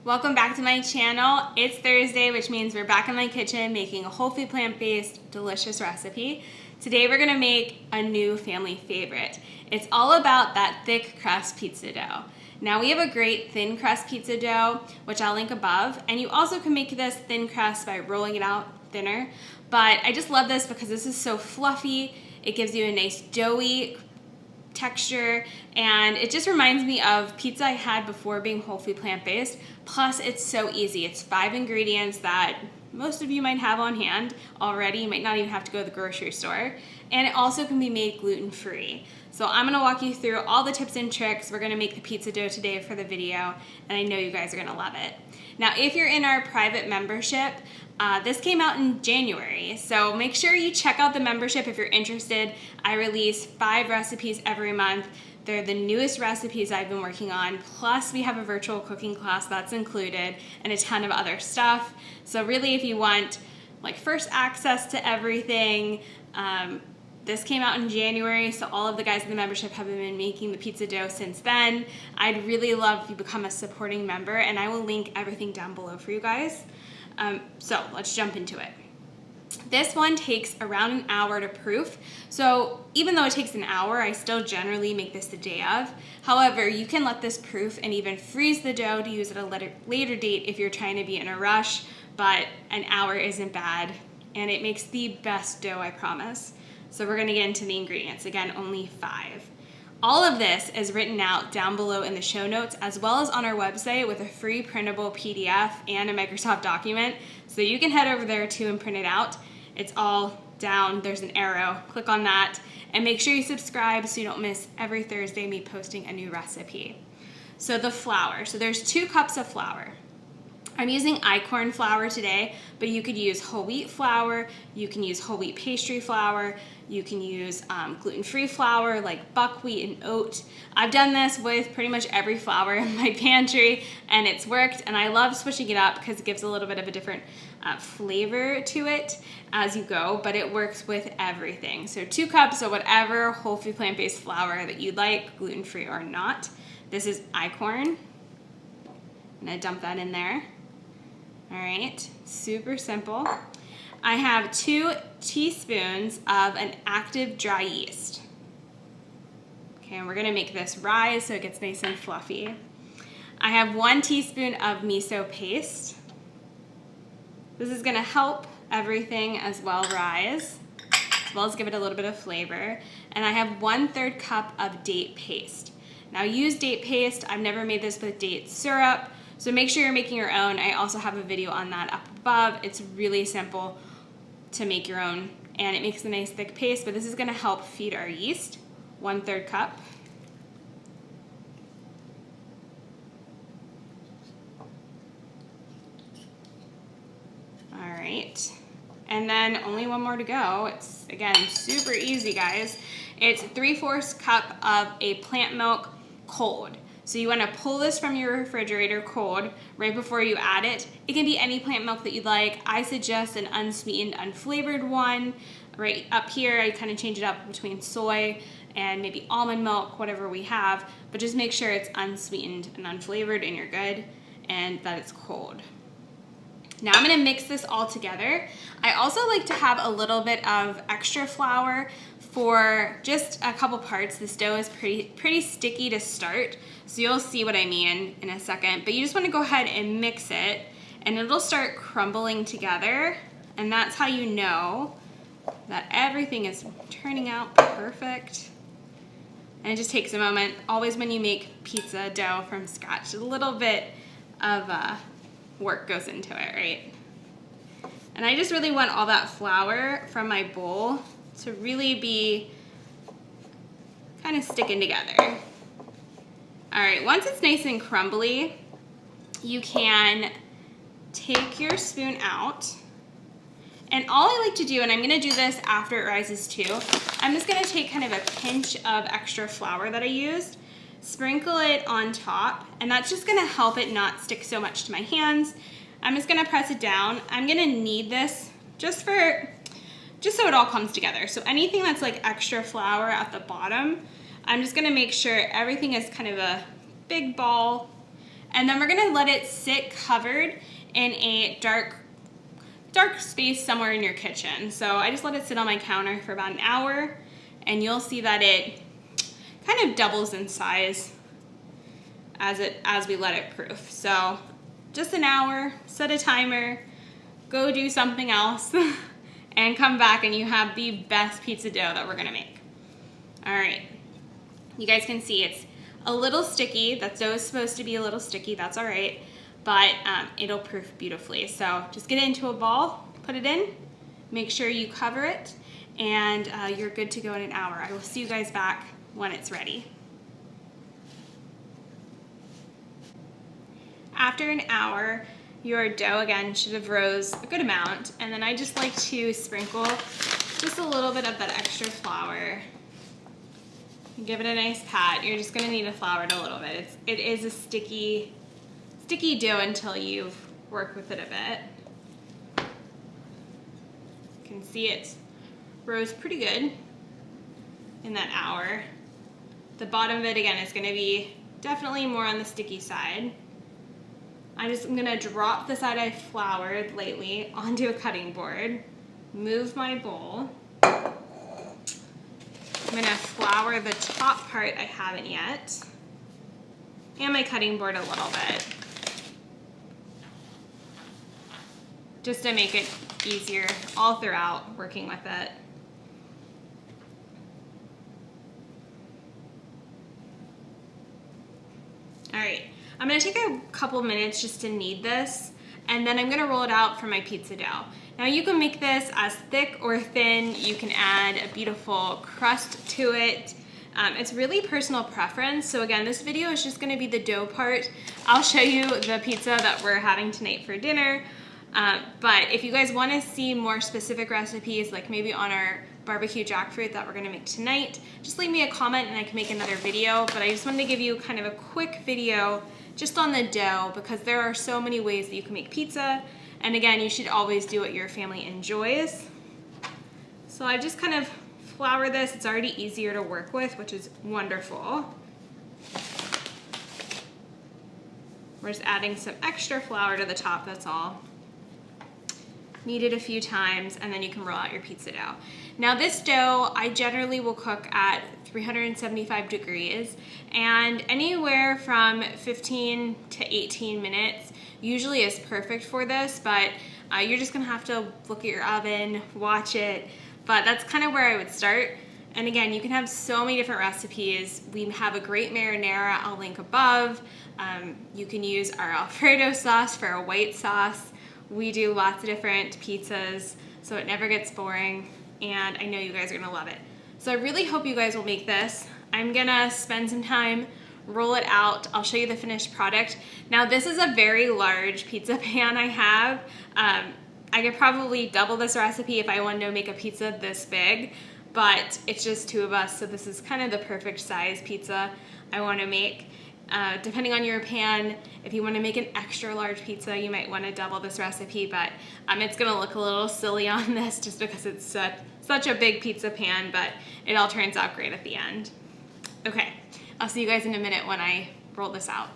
Welcome back to my channel. It's Thursday, which means we're back in my kitchen making a whole food plant-based delicious recipe. Today we're gonna make a new family favorite. It's all about that thick crust pizza dough. Now we have a great thin crust pizza dough, which I'll link above, and you also can make this thin crust by rolling it out thinner, but I just love this because this is so fluffy. It gives you a nice doughy texture, and it just reminds me of pizza I had before being whole food plant-based. Plus it's so easy. It's 5 ingredients that most of you might have on hand already. You might not even have to go to the grocery store, and it also can be made gluten-free. So I'm gonna walk you through all the tips and tricks. We're gonna make the pizza dough today for the video, and I know you guys are gonna love it. Now if you're in our private membership, this came out in January, so make sure you check out the membership if you're interested. I release 5 recipes every month. They're the newest recipes I've been working on, plus we have a virtual cooking class that's included and a ton of other stuff. So really, if you want like first access to everything, this came out in January, so all of the guys in the membership have been making the pizza dough since then. I'd really love if you become a supporting member, and I will link everything down below for you guys. So let's jump into it. This one takes around an hour to proof. So even though it takes an hour, I still generally make this the day of. However, you can let this proof and even freeze the dough to use at a later date if you're trying to be in a rush, but an hour isn't bad, and it makes the best dough, I promise. So we're gonna get into the ingredients. Again, only 5. All of this is written out down below in the show notes, as well as on our website with a free printable PDF and a Microsoft document. So you can head over there too and print it out. It's all down, there's an arrow, click on that, and make sure you subscribe so you don't miss every Thursday me posting a new recipe. So the flour, so there's 2 cups of flour. I'm using einkorn flour today, but you could use whole wheat flour, you can use whole wheat pastry flour, you can use gluten-free flour like buckwheat and oat. I've done this with pretty much every flour in my pantry, and it's worked, and I love switching it up because it gives a little bit of a different flavor to it as you go, but it works with everything. So 2 cups of whatever whole food plant-based flour that you like, gluten-free or not. This is einkorn. I'm gonna dump that in there. All right, super simple. I have 2 teaspoons of an active dry yeast. Okay, and we're gonna make this rise so it gets nice and fluffy. I have 1 teaspoon of miso paste. This is gonna help everything as well rise, as well as give it a little bit of flavor. And I have 1/3 cup of date paste. Now use date paste. I've never made this with date syrup, so make sure you're making your own. I also have a video on that up above. It's really simple to make your own, and it makes a nice thick paste, but this is gonna help feed our yeast. 1/3 cup. All right, and then only 1 more to go. It's, again, super easy, guys. It's 3/4 cup of a plant milk cold. So you want to pull this from your refrigerator cold right before you add it. It can be any plant milk that you'd like. I suggest an unsweetened, unflavored one. Right up here, I kind of change it up between soy and maybe almond milk, whatever we have, but just make sure it's unsweetened and unflavored and you're good, and that it's cold. Now I'm gonna mix this all together. I also like to have a little bit of extra flour for just a couple parts. This dough is pretty sticky to start, so you'll see what I mean in a second, but you just wanna go ahead and mix it, and it'll start crumbling together, and that's how you know that everything is turning out perfect. And it just takes a moment. Always when you make pizza dough from scratch, a little bit of work goes into it, right? And I just really want all that flour from my bowl to really be kind of sticking together. All right, once it's nice and crumbly, you can take your spoon out. And all I like to do, and I'm gonna do this after it rises too, I'm just gonna take kind of a pinch of extra flour that I used, sprinkle it on top, and that's just gonna help it not stick so much to my hands. I'm just gonna press it down. I'm gonna knead this just for just so it all comes together. So anything that's like extra flour at the bottom, I'm just gonna make sure everything is kind of a big ball. And then we're gonna let it sit covered in a dark space somewhere in your kitchen. So I just let it sit on my counter for about an hour, and you'll see that it kind of doubles in size as we let it proof. So just an hour, set a timer, go do something else, and come back and you have the best pizza dough that we're gonna make. All right, you guys can see it's a little sticky. That dough is supposed to be a little sticky, that's all right, but it'll proof beautifully. So just get it into a ball, put it in, make sure you cover it, and you're good to go in an hour. I will see you guys back when it's ready. After an hour, your dough again should have rose a good amount, and then I just like to sprinkle just a little bit of that extra flour. Give it a nice pat. You're just gonna need to flour it a little bit. It is a sticky dough until you've worked with it a bit. You can see it rose pretty good in that hour. The bottom of it again is gonna be definitely more on the sticky side. I'm gonna drop the side I floured lightly onto a cutting board, move my bowl. I'm gonna flour the top part I haven't yet, and my cutting board a little bit, just to make it easier all throughout working with it. All right, I'm gonna take a couple minutes just to knead this, and then I'm gonna roll it out for my pizza dough. Now you can make this as thick or thin. You can add a beautiful crust to it. It's really personal preference. So again, this video is just gonna be the dough part. I'll show you the pizza that we're having tonight for dinner. But if you guys wanna see more specific recipes, like maybe on our barbecue jackfruit that we're gonna make tonight, just leave me a comment and I can make another video. But I just wanted to give you kind of a quick video just on the dough, because there are so many ways that you can make pizza. And again, you should always do what your family enjoys. So I just kind of flour this. It's already easier to work with, which is wonderful. We're just adding some extra flour to the top, that's all. Knead it a few times, and then you can roll out your pizza dough. Now this dough, I generally will cook at 375 degrees, and anywhere from 15 to 18 minutes usually is perfect for this, but you're just gonna have to look at your oven, watch it, but that's kind of where I would start. And again, you can have so many different recipes. We have a great marinara I'll link above. You can use our Alfredo sauce for a white sauce. We do lots of different pizzas, so it never gets boring, and I know you guys are gonna love it. So I really hope you guys will make this. I'm gonna spend some time, roll it out. I'll show you the finished product. Now this is a very large pizza pan I have. I could probably double this recipe if I wanted to make a pizza this big, but it's just two of us, so this is kind of the perfect size pizza I wanna make. Depending on your pan, if you want to make an extra large pizza, you might want to double this recipe, but it's going to look a little silly on this just because it's such a big pizza pan, but it all turns out great at the end. Okay, I'll see you guys in a minute when I roll this out.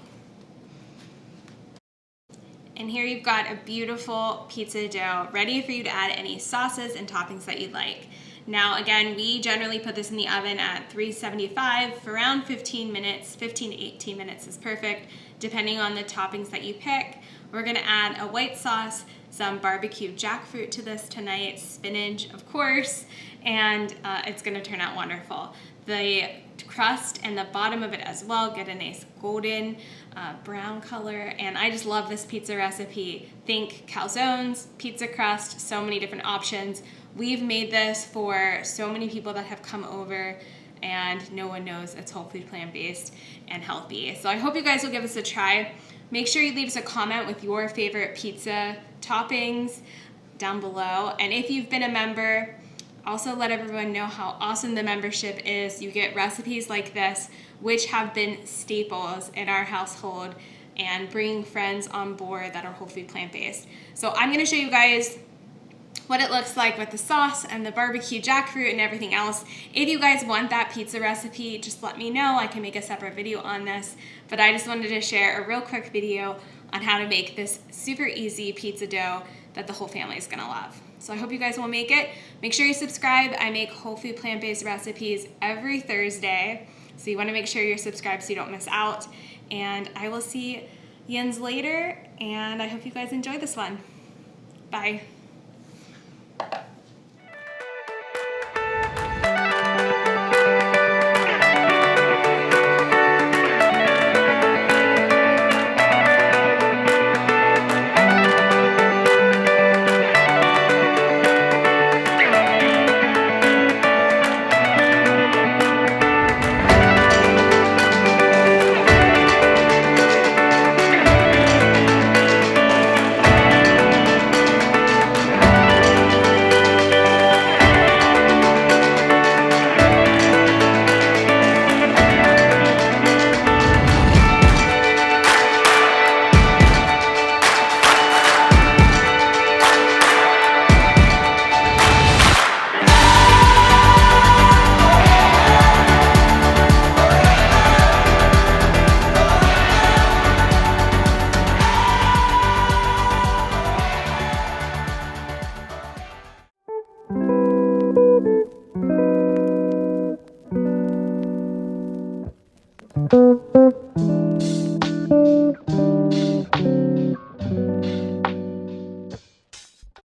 And here you've got a beautiful pizza dough ready for you to add any sauces and toppings that you'd like. Now again, we generally put this in the oven at 375 for around 15 minutes. 15 to 18 minutes is perfect, depending on the toppings that you pick. We're gonna add a white sauce, some barbecue jackfruit to this tonight, spinach, of course, and it's gonna turn out wonderful. The crust and the bottom of it as well get a nice golden brown color, and I just love this pizza recipe. Think calzones, pizza crust, so many different options. We've made this for so many people that have come over, and no one knows it's whole food, plant-based, and healthy. So I hope you guys will give this a try. Make sure you leave us a comment with your favorite pizza toppings down below. And if you've been a member, also let everyone know how awesome the membership is. You get recipes like this, which have been staples in our household, and bringing friends on board that are whole food, plant-based. So I'm gonna show you guys what it looks like with the sauce and the barbecue jackfruit and everything else. If you guys want that pizza recipe, just let me know. I can make a separate video on this, but I just wanted to share a real quick video on how to make this super easy pizza dough that the whole family is gonna love. So I hope you guys will make it. Make sure you subscribe. I make whole food plant-based recipes every Thursday, so you wanna make sure you're subscribed so you don't miss out. And I will see yins later, and I hope you guys enjoy this one. Bye.